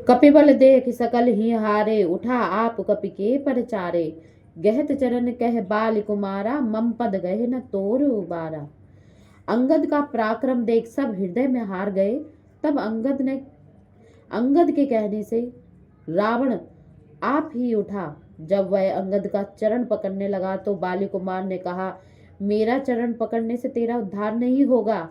कपिबल देख सकल ही हारे, उठा आप कपि के परचारे। गहत चरण कह बाल कुमारा, मम पद गए न तोर उबारा। अंगद का पराक्रम देख सब हृदय में हार गए। तब अंगद के कहने से रावण आप ही उठा। जब वह अंगद का चरण पकड़ने लगा तो बाली कुमार ने कहा, मेरा चरण पकड़ने से तेरा उद्धार नहीं होगा।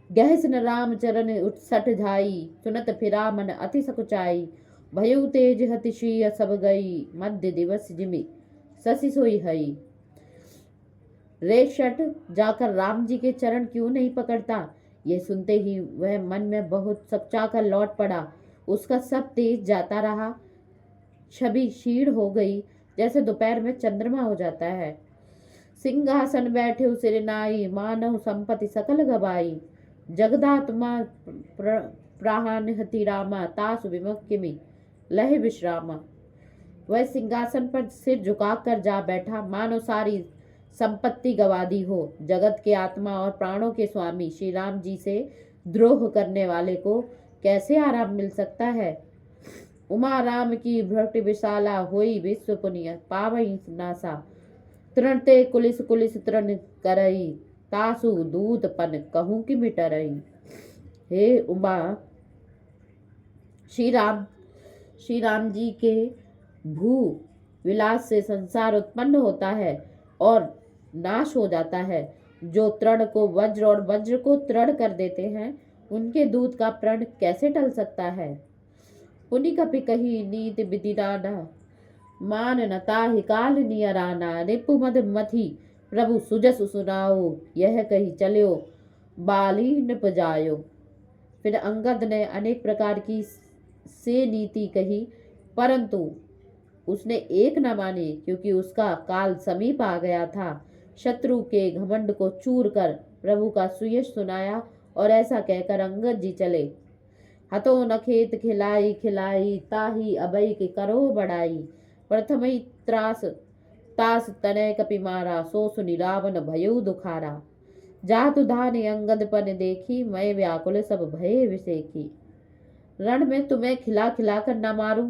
गहस न राम चरण उठ सट जाई, सुनत फिरा मन अति सकुचाई। भयउ तेज हतिशीय सब गई, मध्य दिवस जिमि शशि सोई हई। रे शट जाकर राम जी के चरण क्यों नहीं पकड़ता। यह सुनते ही वह मन में बहुत सच्चा कर लौट पड़ा। उसका सब तेज जाता रहा। छवि क्षीण हो गई, जैसे दोपहर में चंद्रमा हो जाता है। सिंहासन बैठे सिरनाई, मानव संपत्ति सकल गवाई। जगदात्मा प्राणहति रामा, तासु विमुख किमि लह विश्रामा। वह सिंहासन पर सिर झुकाकर जा बैठा, मानो सारी संपत्ति गवा दी हो। जगत के आत्मा और प्राणों के स्वामी श्री राम जी से द्रोह करने वाले को कैसे आराम मिल सकता है। उमा राम की भ्रट विशाला, होई विश्व पुनिय पावई नासा। तृणते कुलिस कुलिस तृण करई, तासु दूत पन कहूं कि मिटरई। हे उमा, श्री राम जी के भू विलास से संसार उत्पन्न होता है और नाश हो जाता है। जो तृण को वज्र और वज्र को तृण कर देते हैं, उनके दूत का प्रण कैसे टल सकता है। पुनि कपि कही नीत विदिराना, मान न ताहि काल नियराना। रिपु मद मथि प्रभु सुजस सुनाओ, यह कही चल्यो बाली नृप जायो। फिर अंगद ने अनेक प्रकार की से नीति कही, परंतु उसने एक न मानी, क्योंकि उसका काल समीप आ गया था। शत्रु के घमंड को चूर कर प्रभु का सुयश सुनाया और ऐसा कहकर अंगद जी चले। हतो न खेत खिलाई खिलाई, ताही अभय के करो बढ़ाई। प्रथम ही त्रास तास तनय कपि मारा, सो सुनि रावण भयउ दुखारा। जातु धाने अंगद पन देखी, मैं व्याकुल सब भय विसेखी। रण में तुम्हें खिला खिला कर न मारूं,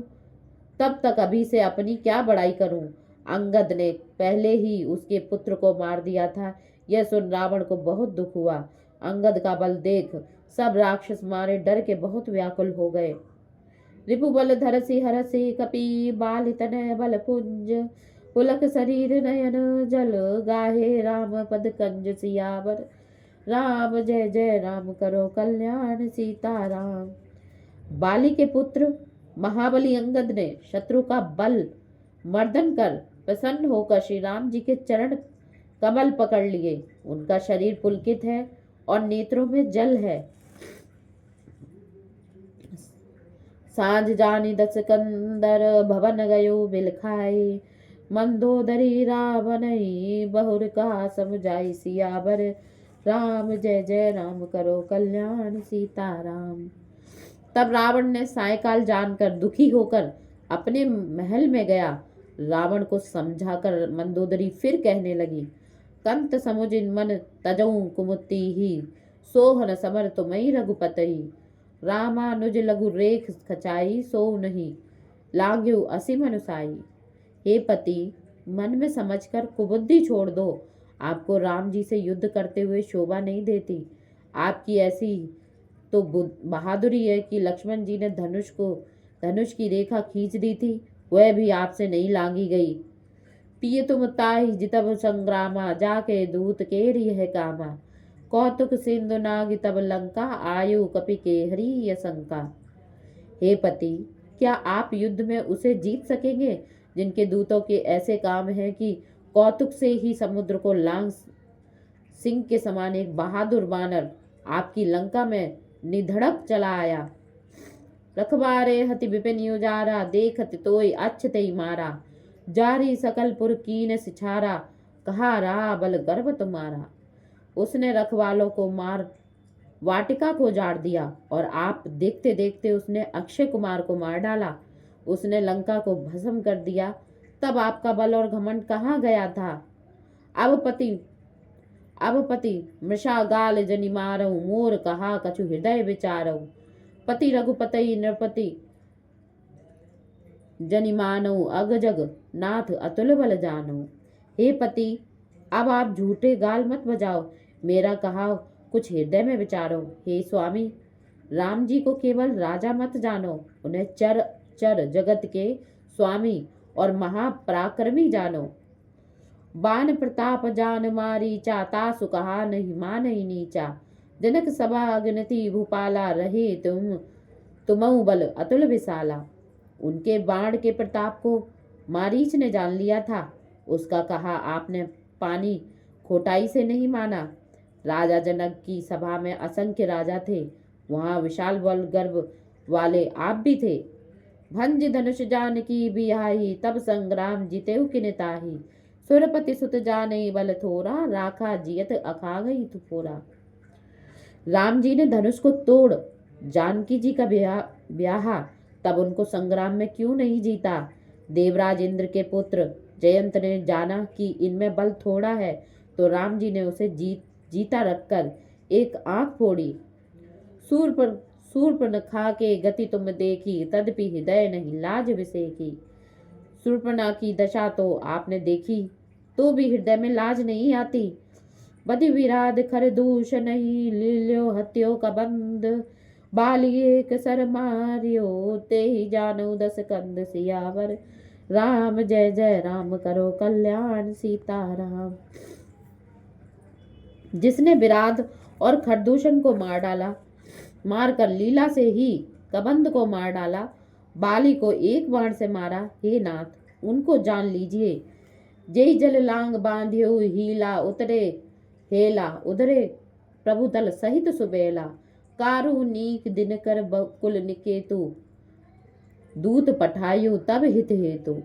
तब तक अभी से अपनी क्या बड़ाई करूं। अंगद ने पहले ही उसके पुत्र को मार दिया था। यह सुन रावण को बहुत दुख हुआ। अंगद का बल देख सब राक्षस मारे डर के बहुत व्याकुल हो गए। रिपु बल धरसी हरसी, कपि बाल तनय बल पुंज। पुलक शरीर नयन जल, गाहे राम पद कंज सियावर। राम जय जय राम करो कल्याण सीताराम। बाली के पुत्र महाबली अंगद ने शत्रु का बल मर्दन कर प्रसन्न होकर श्री राम जी के चरण कमल पकड़ लिए। उनका शरीर पुलकित है और नेत्रों में जल है। सांझ जानी दस कंदर, भवन गयो बिलखाई। मंदोदरी रावणई, बहुर का समझाई सियावर। राम जय जय राम करो कल्याण सीताराम। तब रावण ने सायकाल जानकर दुखी होकर अपने महल में गया। रावण को समझाकर मंदोदरी फिर कहने लगी, कंत समुझ मन तजऊ कुमुति ही, सोहन समर तुमई रघुपतई। रामानुज लघु रेख खचाई, सो नहीं लाग्यु असीम अनुसाई। हे पति, मन में समझकर कुबुद्धि छोड़ दो। आपको राम जी से युद्ध करते हुए शोभा नहीं देती। आपकी ऐसी तो बहादुरी है कि लक्ष्मण जी ने धनुष की रेखा खींच दी थी, वह भी आपसे नहीं लांगी गई। पिय तुम ताहि जितब संग्रामा, जाके दूत के रिह कामा। कौतुक सिंधु नाग तब लंका, आयु कपि के हरि यशंका। हे पति, क्या आप युद्ध में उसे जीत सकेंगे जिनके दूतों के ऐसे काम हैं कि कौतुक से ही समुद्र को लांग सिंह के समान एक बहादुर वानर आपकी लंका में निधड़क चला आया। रखबारे हति विपिन युजारा, देखत तोय अच्छतई मारा। जारी सकलपुर कीन सिछारा, कहा रहा बल गर्व तुम्हारा। उसने रखवालों को मार वाटिका को उजाड़ दिया और आप देखते देखते उसने अक्षय कुमार को मार डाला। उसने लंका को भस्म कर दिया। तब आपका बल और घमंड कहाँ गया था। अब पति मृषा गाल जनि मारऊ, मोर कहा कछु हृदय विचारऊ। पति रघुपति नृपति जनि मानो अग जग नाथ अतुल बल जानो। हे पति, अब आप झूठे गाल मत बजाओ, मेरा कहा कुछ हृदय में विचारो। हे स्वामी, राम जी को केवल राजा मत जानो, उन्हें चर चर जगत के स्वामी और महापराक्रमी जानो। बान प्रताप जान मारी चा, तासु कहा नहीं मान ही नीचा। जनक सभा अगनति भूपाला, रहे तुमऊ बल अतुल विशाला। उनके बाण के प्रताप को मारीच ने जान लिया था। उसका कहा आपने पानी खोटाई से नहीं माना। राजा जनक की सभा में असंख्य राजा थे, वहां विशाल बल गर्व वाले आप भी थे। भंज धनुष जान की बिहाई, तब संग्राम जीतेउ किन ताही। सुरपति सुत जाने बल थोरा, राखा जियत अखागई थुपोरा। राम जी ने धनुष को तोड़ जानकी जी का ब्याहा, तब उनको संग्राम में क्यों नहीं जीता। देवराज इंद्र के पुत्र जयंत ने जाना कि इनमें बल थोड़ा है, तो राम जी ने उसे जीता रखकर एक आंख फोड़ी। सूर्पनखा के गति तुम देखी, तदपि हृदय नहीं लाज विसेकी। सूर्पणखा की दशा तो आपने देखी, तो भी हृदय में लाज नहीं आती। बदि विराध खर दूष नहीं, लील्यो हत्यो का बंद। बाली एक सर मारियो, ते ही जानो 10 कंद। सियावर राम जय जय राम, करो कल्याण सीताराम। जिसने विराध और खरदूषण को मार डाला, मारकर लीला से ही कबंध को मार डाला, बाली को एक बाण से मारा, हे नाथ उनको जान लीजिए। जय जल लांग बांधियो हीला, उतरे हेला उधरे प्रभु दल सहित सुबेला। कारू नीक दिनकर बकुल निकेतु, दूत पठायु तब हित हेतु।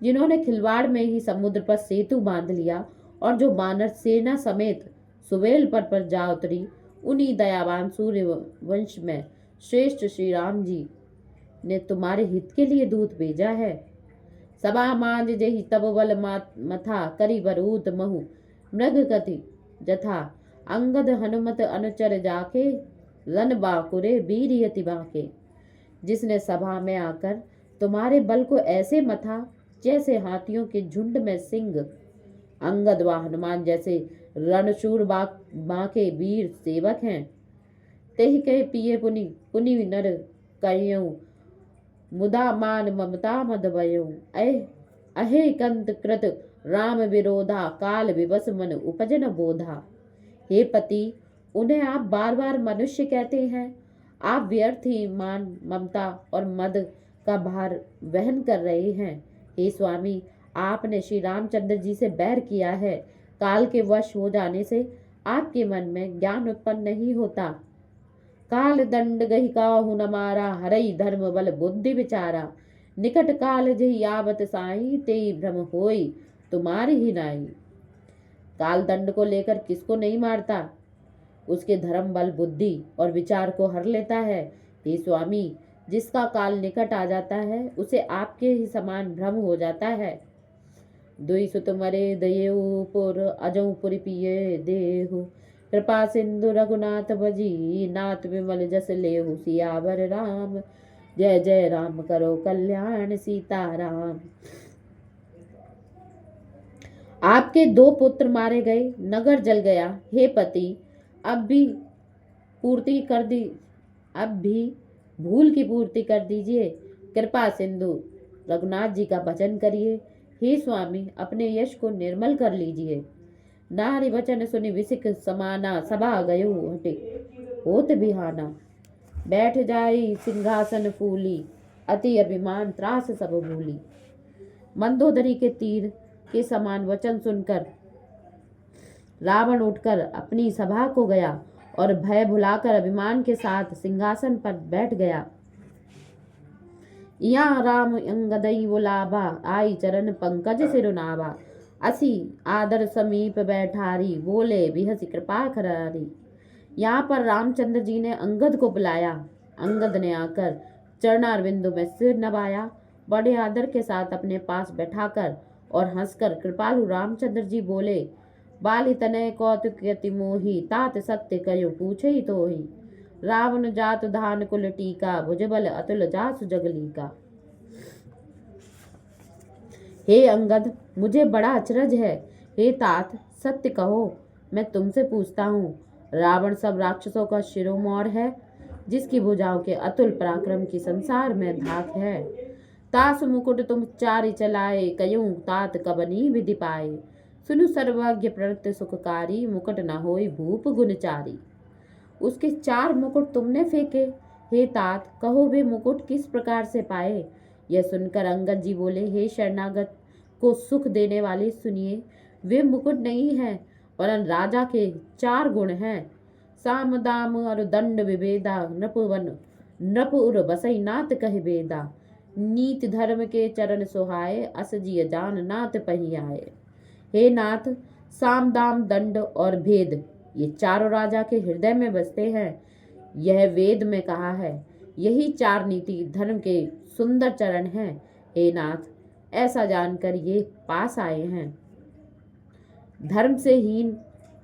जिन्होंने खिलवाड़ में ही समुद्र पर सेतु बांध लिया, और जो बानर सेना समेत सुबेल पर जा उतरी, उन्हीं दयावान सूर्य वंश में श्रेष्ठ श्री राम जी ने तुम्हारे हित के लिए दूत भेजा है। सभा मांझ जही तब बल मथा, करी बरूत महु मृग कति जथा। अंगद हनुमत अनुचर जाके, रण बाकुरे वीर यति बाके। जिसने सभा में आकर तुम्हारे बल को ऐसे मथा, जैसे हाथियों के झुंड में सिंह। अंगद व हनुमान जैसे रणशूर बाके वीर सेवक हैं। तेहि कहे पिए पुनि पुनि नर कह्यऊ, मुदा मान ममता मद भयऊ। अहे कंत कृत राम विरोधा, काल विवश मन उपजन बोधा। हे पति, उन्हें आप बार बार मनुष्य कहते हैं। आप व्यर्थ ही मान ममता और मद का भार वहन कर रहे हैं। हे स्वामी, आपने श्री रामचंद्र जी से बैर किया है। काल के वश हो जाने से आपके मन में ज्ञान उत्पन्न नहीं होता। काल दंड गही काहु न मारा, हरई धर्म बल बुद्धि विचारा। निकट काल जही आवत साई, तेई भ्रम होई तुम्हारी ही नाई। काल दंड को लेकर किसको नहीं मारता, उसके धर्म बल बुद्धि और विचार को हर लेता है। हे स्वामी, जिसका काल निकट आ जाता है, उसे आपके ही समान भ्रम हो जाता है। दुई सुत मरे दयेउ पुर, अजऊ पुरि पिए देहु। कृपा सिंधु रघुनाथ भजी, नाथ विमल जस लेहु। सियावर राम जय जय राम, करो कल्याण सीताराम। आपके 2 पुत्र मारे गए, नगर जल गया। हे पति, अब भी भूल की पूर्ति कर दीजिए। कृपा सिंधु रघुनाथ जी का भजन करिए। हे स्वामी, अपने यश को निर्मल कर लीजिए। नारी वचन सुनि विसिक समाना, सभा गयो हटे होत बिहाना। बैठ जाई सिंहासन फूली, अति अभिमान त्रास सब भूली। मंदोदरी के तीर के समान वचन सुनकर रावण उठकर अपनी सभा को गया और भय भुलाकर अभिमान के साथ सिंहासन पर बैठ गया। यहाँ राम अंगदई बुलावा, आई चरण पंकज सिरुनावा। असी आदर समीप बैठारी, बोले बिहसी कृपा करारी। यहाँ पर रामचंद्र जी ने अंगद को बुलाया। अंगद ने आकर चरणारविंदों में सिर नवाया, बड़े आदर के साथ अपने पास बैठाकर और हंसकर कृपालु रामचंद्र जी बोले, बाली तनय कौतुक यति मोही, तात सत्य कयो पूछे ही तो ही। रावण जात धान कुल टीका, भुजबल अतुल जासु जगली का। हे अंगद, मुझे बड़ा अचरज है। हे तात, सत्य कहो, मैं तुमसे पूछता हूँ। रावण सब राक्षसों का शिरोमौर है, जिसकी भुजाओं के अतुल पराक्रम की संसार में धाक है। तास मुकुट तुम चारि चलाए, कयूं तात कबनी विधि पाए। सुनु सर्वज्ञ प्रवृत्ति सुखकारी, मुकुट न होई भूप गुणचारी। उसके 4 मुकुट तुमने फेंके। हे तात, कहो वे मुकुट किस प्रकार से पाए। यह सुनकर अंगद जी बोले, हे शरणागत को सुख देने वाले, सुनिए, वे मुकुट नहीं है, वरन राजा के 4 गुण हैं। साम दाम और दंड विभेदा, नृप उर बसई नाथ कह बेदा। नीति धर्म के चरण सुहाए, अस जिय जान नाथ पही आए। हे नाथ, साम दाम दंड और भेद, ये चारों राजा के हृदय में बसते हैं। यह वेद में कहा है। यही 4 नीति धर्म के सुंदर चरण हैं। हे नाथ, ऐसा जानकर ये पास आए हैं। धर्म से हीन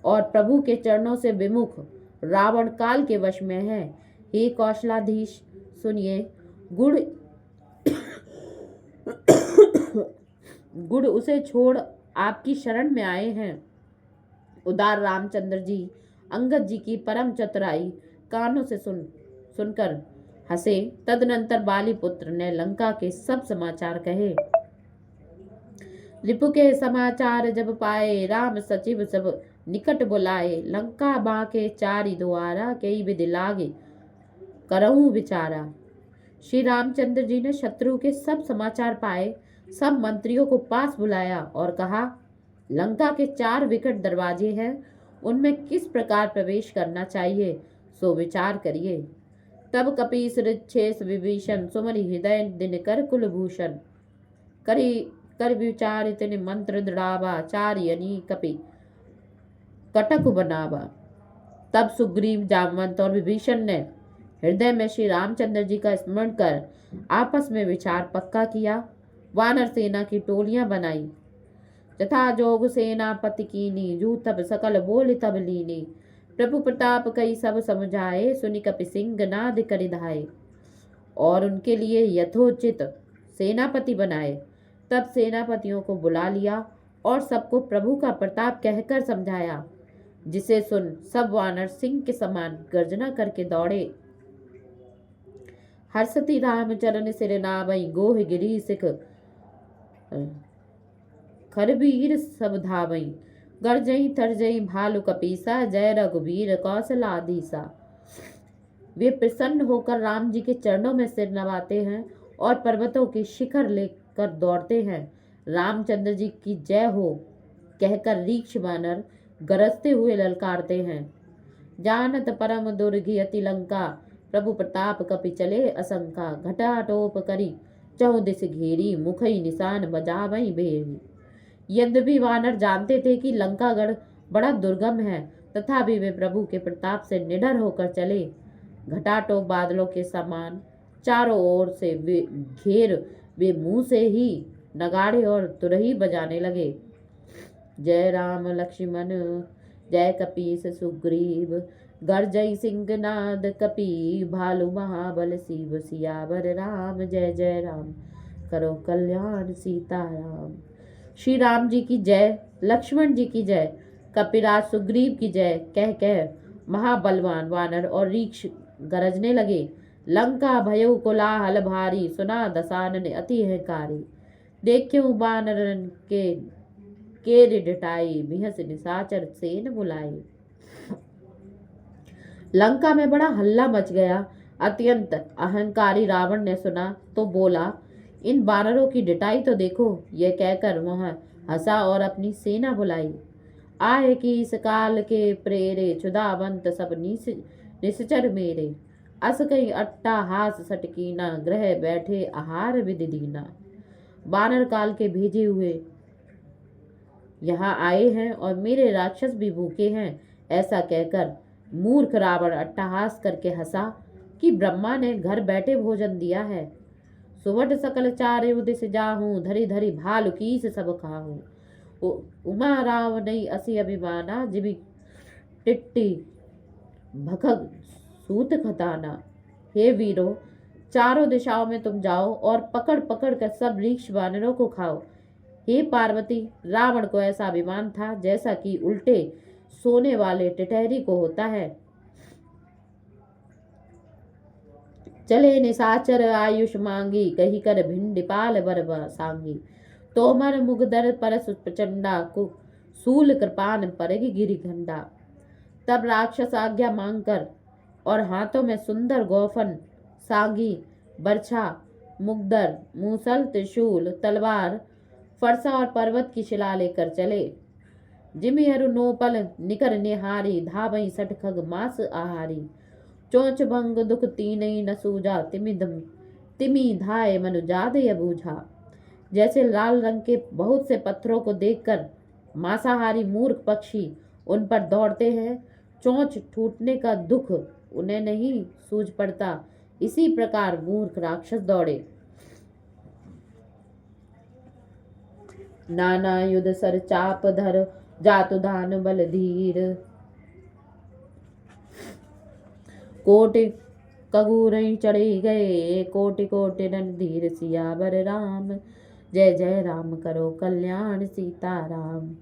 और प्रभु के चरणों से विमुख रावण काल के वश में है। हे कौशलाधीश, सुनिए, गुड़ उसे छोड़ आपकी शरण में आए हैं। उदार रामचंद्र जी अंगद जी की परम चतुराई कानों से सुनकर हंसे। तदनंतर बाली पुत्र ने लंका के सब समाचार कहे। रिपु के समाचार जब पाए, राम सचिव सब निकट बुलाए। लंका बाके 4 द्वारा, कई विधि लागे करहूं विचारा। श्री रामचंद्र जी ने शत्रु के सब समाचार पाए, सब मंत्रियों को पास बुलाया और कहा, लंका के 4 विकट दरवाजे हैं, उनमें किस प्रकार प्रवेश करना चाहिए, सो विचार करिए। तब कपीस ऋक्षेस विभीषण, सुमरि हृदय दिनकर कुलभूषण। कर विचार इतने मंत्र दृढ़ावा, 4 यनी कपि कटक बनावा। तब सुग्रीव, जामवंत और विभीषण ने हृदय में श्री रामचंद्र जी का स्मरण कर आपस में विचार पक्का किया। वानर सेना की टोलियां बनाई। तथा जोग सेनापति कीनी, जू तब सकल बोल तब लीनी। प्रभु प्रताप कई सब समझाए, सुनि कपि सिंह नाद करिधाए। और उनके लिए यथोचित सेनापति बनाए। तब सेनापतियों को बुला लिया और सबको प्रभु का प्रताप कहकर समझाया, जिसे सुन सब वानर सिंह के समान गर्जना करके दौड़े। हर्षति रामचरण सिर नावई, गोह गिरी सिख खरबीर सब धावई। गर्जई तरजई भालु कपीसा, जय रघुबीर कौशलाधीसा। वे प्रसन्न होकर राम जी के चरणों में सिर नवाते हैं और पर्वतों के शिखर लेकर दौड़ते हैं। रामचंद्र जी की जय हो कहकर रीक्ष वानर गरजते हुए ललकारते हैं। जानत परम दुर्गि अति लंका, प्रभु प्रताप कपि चले असंका। घटा टोप करी चहु दिस घेरी, मुखई निशान बजावई बेरी। यद्यपि वानर जानते थे कि लंकागढ़ बड़ा दुर्गम है, तथापि वे प्रभु के प्रताप से निडर होकर चले। घटाटोप बादलों के समान चारों ओर से घेर वे मुंह से ही नगाड़े और तुरही बजाने लगे। जय राम लक्ष्मण, जय कपीस सुग्रीव। गर्जई सिंहनाद कपि, भालु महाबल शिव। सियावर राम जय जय राम, करो कल्याण सीताराम। श्री राम जी की जय, लक्ष्मण जी की जय, कपिराज सुग्रीव की जय कह कह महाबलवान वानर और रीक्ष गरजने लगे। लंका भयउ कोलाहल भारी, सुना दसानन अति हंकारी। देखियो वानरन के डिटाई, बिहस निशाचर सेन बुलाई। लंका में बड़ा हल्ला मच गया। अत्यंत अहंकारी रावण ने सुना तो बोला, इन वानरों की डिटाई तो देखो। यह कहकर वह हंसा और अपनी सेना बुलाई। आए कि इस काल के प्रेरे, क्षुधावंत सब निश्चर मेरे। अस कई अट्टा हास सटकीना, ग्रह बैठे आहार विधि दीना। वानर काल के भेजे हुए यहाँ आए हैं और मेरे राक्षस भी भूखे हैं। ऐसा कहकर मूर्ख रावण अट्टहास करके हंसा कि ब्रह्मा ने घर बैठे भोजन दिया है। सुवट सकल चारे उदिस जाहूं, धरी धरी भालु कीस सब खाहूं। उमा राव नहीं असी अभिमाना, जिबी टिट्टी भखग सूत खताना। हे वीरो, चारों दिशाओं में तुम जाओ और पकड़ पकड़ कर सब रीक्ष वानरों को खाओ। हे पार्वती, रावण को ऐसा अभिमान था जैसा कि उल्टे सोने वाले टिटहरी को होता है। चले निशाचर आयुष मांगी, कही कर भिंडिपाल बर सांगी। तोमर मुगदर परस प्रचंडा, को सूल कृपान परगी गिरी घंडा। तब राक्षस आज्ञा मांगकर और हाथों में सुंदर गोफन, सांगी, बर्छा, मुगदर, मूसल, त्रिशूल, तलवार, फरसा और पर्वत की शिला लेकर चले। जिमि हरु नोपल निकर निहारी, धावई सठ खग मास आहारी। चोंच भंग दुख तीनई न सूझा, तिमी धाय मनु जादय बूझा। जैसे लाल रंग के बहुत से पत्थरों को देखकर मांसाहारी मूर्ख पक्षी उन पर दौड़ते हैं, चोंच टूटने का दुख उन्हें नहीं सूझ पड़ता, इसी प्रकार मूर्ख राक्षस दौड़े। नाना युध सर चाप धर, जातु धान बल धीर। कोटि कगुरई चढ़े गए, कोटि कोटि रणधीर। सियावर राम जय जय राम, करो कल्याण सीताराम।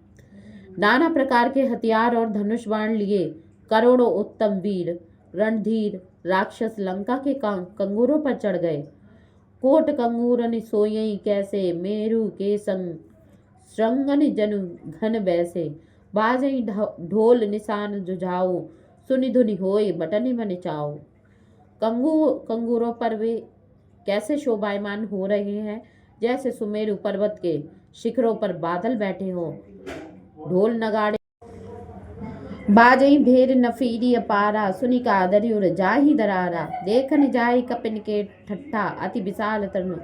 नाना प्रकार के हथियार और धनुष बाण लिए करोड़ों उत्तम वीर रणधीर राक्षस लंका के कंगूरों पर चढ़ गए। कोट कंगूरन सोयई कैसे, मेरु के संग श्रृंगन जनु घन बैसे। बाजई ढोल निशान जुझाऊ, सुनि धुनि होई बटनी मन चाओ। कंगूरों पर वे कैसे शोभायमान हो रहे हैं, जैसे सुमेरु पर्वत के शिखरों पर बादल बैठे हों। ढोल नगाड़े बाजई ढेर नफीरी अपारा, सुनि कादरी उर जाहि दरारा। देखन जाहि कपिन के ठट्ठा, अति विशाल तनु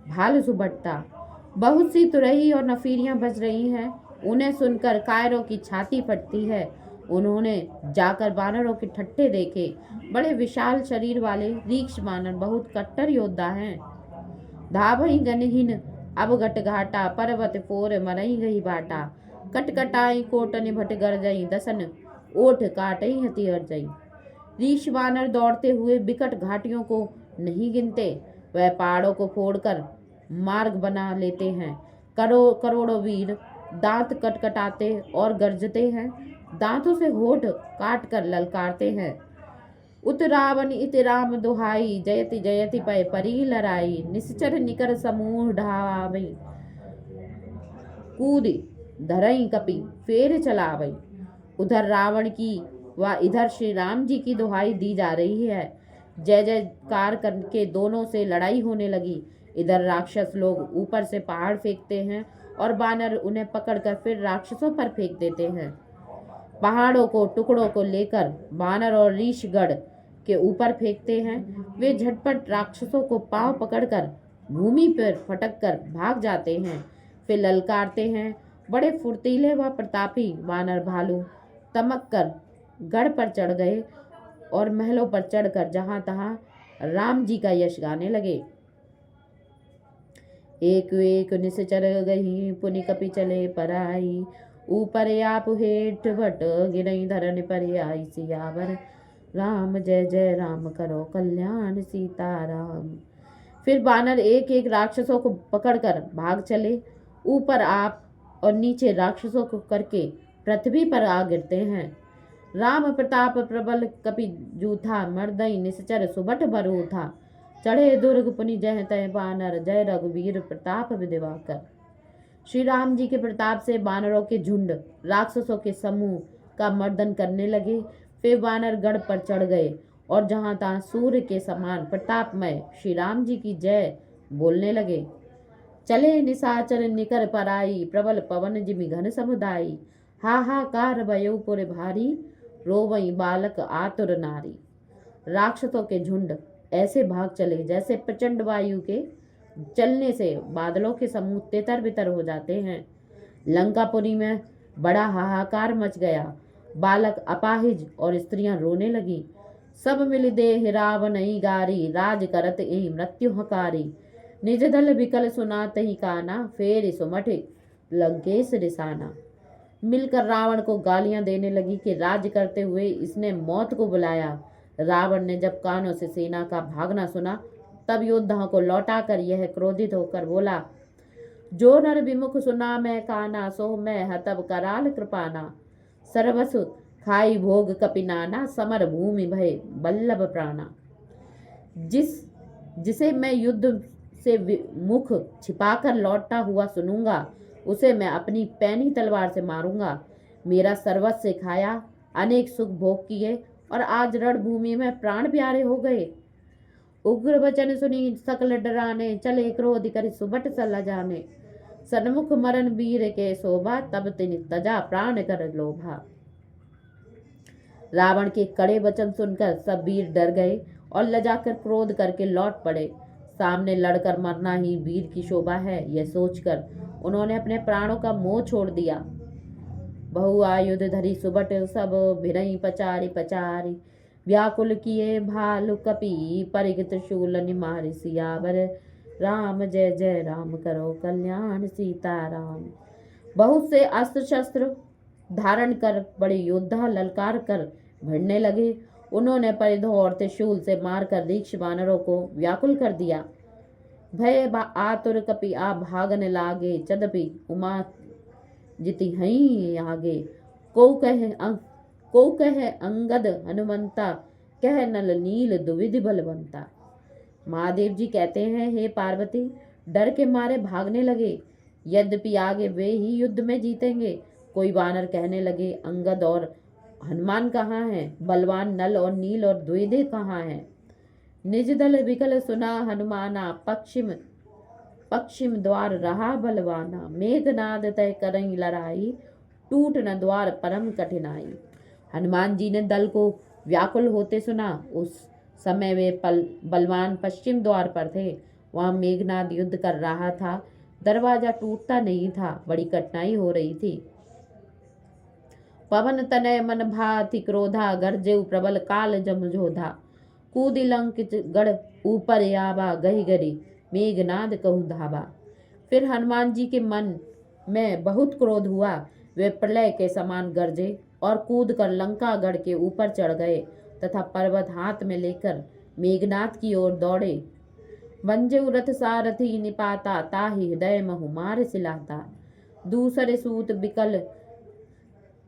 भाल सुभट्टा। बहुत सी तुरही और नफीरियां बज रही हैं, उन्हें सुनकर कायरों की छाती फटती है। उन्होंने जाकर वानरों के ठट्ठे देखे। बड़े विशाल शरीर वाले रीक्ष वानर बहुत कट्टर योद्धा हैं। धावई गनहीन अवगट घाटा, पर्वत फोर मरई गई बाटा। कटकटाई कोटन भट गरजई, दसन ओठ काटई हति अर्जई। रीक्ष वानर दौड़ते हुए बिकट घाटियों को नहीं गिनते, वह पहाड़ों को फोड़कर मार्ग बना लेते हैं। करोड़ों वीर दांत कटकटाते और गरजते हैं, दांतों से होठ काट कर ललकारते हैं। उत रावण इत राम दुहाई, जयति जयति पय परी लड़ाई। निश्चर निकर समूह ढावई, कूद धरई कपि फेर चलावई। उधर रावण की व इधर श्री राम जी की दुहाई दी जा रही है। जय जयकार करके दोनों से लड़ाई होने लगी। इधर राक्षस लोग ऊपर से पहाड़ फेंकते हैं और बानर उन्हें पकड़कर फिर राक्षसों पर फेंक देते हैं। पहाड़ों को टुकड़ों को लेकर बानर और ऋषगढ़ के ऊपर फेंकते हैं। वे झटपट राक्षसों को पांव पकड़कर भूमि पर फटक कर भाग जाते हैं, फिर ललकारते हैं। बड़े फुर्तीले व प्रतापी बानर भालू तमक कर गढ़ पर चढ़ गए और महलों पर चढ़कर जहां तहां राम जी का यश गाने लगे। एक एक निश्चर गही, पुनि कपि चले पराई। ऊपर आप हेठ भट, गिरई धरन पर आई। सियावर राम जय जय राम, करो कल्याण सीताराम। फिर बानर एक एक राक्षसों को पकड़कर भाग चले। ऊपर आप और नीचे राक्षसों को करके पृथ्वी पर आ गिरते हैं। राम प्रताप प्रबल कपि जूथा, मर्दई निश्चर सुबट बरू था। चढ़े दुर्ग पुनि जय तय बानर, जय रघुवीर प्रताप दिवाकर। श्री राम जी के प्रताप से बानरों के झुंड राक्षसों के समूह का मर्दन करने लगे। फिर बानर गढ़ पर चढ़ गए और जहां तहां सूर्य के समान प्रतापमय श्री राम जी की जय बोलने लगे। चले निशाचर निकर पराई, प्रबल पवन जिमि घन समुदाई। हाहाकार भयो पुर भारी, रोवई बालक आतुर नारी। राक्षसों के झुंड ऐसे भाग चले जैसे प्रचंड वायु के चलने से बादलों के समूह तितर बितर हो जाते हैं। लंकापुरी में बड़ा हाहाकार मच गया। बालक अपाहिज और स्त्रियां रोने लगी। सब मिल देह रावणई गारी, राज करत एहि मृत्यु हकारी। निज दल विकल सुनात ही काना, फेर सुमठ लंकेश रिसाना। मिलकर रावण को गालियां देने लगी कि राज्य करते हुए इसने मौत को बुलाया। रावण ने जब कानों से सेना का भागना सुना, तब योद्धाओं को लौटाकर यह क्रोधित होकर बोला, जो नर विमुख सुना मैं काना, सो मैं हतब कराल कृपाना। सर्वसु खाई भोग कपिनाना, समर भूमि भय बल्लभ प्राणा। जिसे मैं युद्ध से मुख छिपाकर लौटता हुआ सुनूंगा, उसे मैं अपनी पैनी तलवार से मारूंगा। मेरा सर्वस्व से खाया, अनेक सुख भोग किए, और आज रणभूमि में प्राण प्यारे हो गए। उग्र वचन सुनी सकल डराने, चले क्रोध कर सुबट सल जाने। सन्मुख मरण वीर के शोभा, तब तिन तजा प्राण कर लोभा। रावण के कड़े वचन सुनकर सब वीर डर गए और लजाकर क्रोध करके लौट पड़े। सामने लड़कर मरना ही वीर की शोभा है, यह सोचकर उन्होंने अपने प्राणों का मोह छोड़ दिया। बहु आयुध धरी सुबट सब, भिरई पचारी पचारी। व्याकुल किए भालु कपि, परिग त्रिशूल निमारि। सियावर राम जय जय राम, करो कल्याण सीताराम। बहुत से अस्त्र शस्त्र धारण कर बड़े योद्धा ललकार कर भिड़ने लगे। उन्होंने परिधों और त्रिशूल से मारकर दीक्ष वानरों को व्याकुल कर दिया। भय आतुर कपि आ भागने लागे, चदपि उमा जिति हई आगे। को कहे अंगद हनुमंता, कह नल नील दुविधि बलवंता। महादेव जी कहते हैं, हे पार्वती, डर के मारे भागने लगे। यद्यपि आगे वे ही युद्ध में जीतेंगे। कोई वानर कहने लगे, अंगद और हनुमान कहाँ हैं? बलवान नल और नील और द्विविध कहाँ हैं? निज दल विकल सुना हनुमाना, पश्चिम द्वार रहा बलवाना। मेघनाद तय करई लड़ाई, टूट न द्वार परम कठिनाई। हनुमान जी ने दल को व्याकुल होते सुना। उस समय वे बलवान पश्चिम द्वार पर थे। वहां मेघनाद युद्ध कर रहा था। दरवाजा टूटता नहीं था, बड़ी कठिनाई हो रही थी। पवन तनय मन भाति क्रोधा, गर्जेउ प्रबल काल जमझोधा। कूदि लंकित गढ़ ऊपर आवा, गही गरी मेघनाद कहु धावा। फिर हनुमान जी के मन में बहुत क्रोध हुआ। वे प्रलय के समान गरजे और कूद कर लंका गढ़ के ऊपर चढ़ गए तथा पर्वत हाथ में लेकर मेघनाद की ओर दौड़े। बंजऊ रथ सारथी निपाता, ताहि हृदय महु मार सिलाता। दूसरे सूत बिकल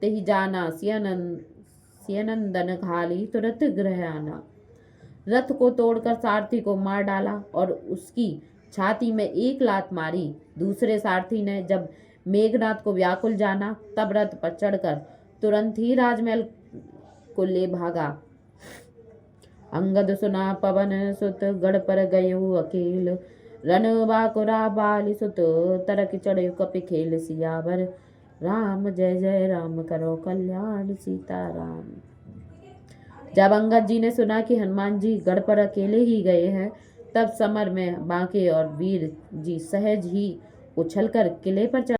तेहि जाना, सियनंदन घाली तुरत गृह आना। रथ को तोड़कर सारथी को मार डाला और उसकी छाती में एक लात मारी। दूसरे सारथी ने जब मेघनाद को व्याकुल जाना, तब रथ पर चढ़कर तुरंत ही राजमहल को ले भागा। अंगद सुना पवन सुत, गढ़ पर गयो अकेल। रन बाकुरा बाली सुत, तरक चढ़े कपि खेल। सियावर राम जय जय राम, करो कल्याण सीताराम। जब अंगद जी ने सुना कि हनुमान जी गढ़ पर अकेले ही गए हैं, तब समर में बांके और वीर जी सहज ही उछलकर किले पर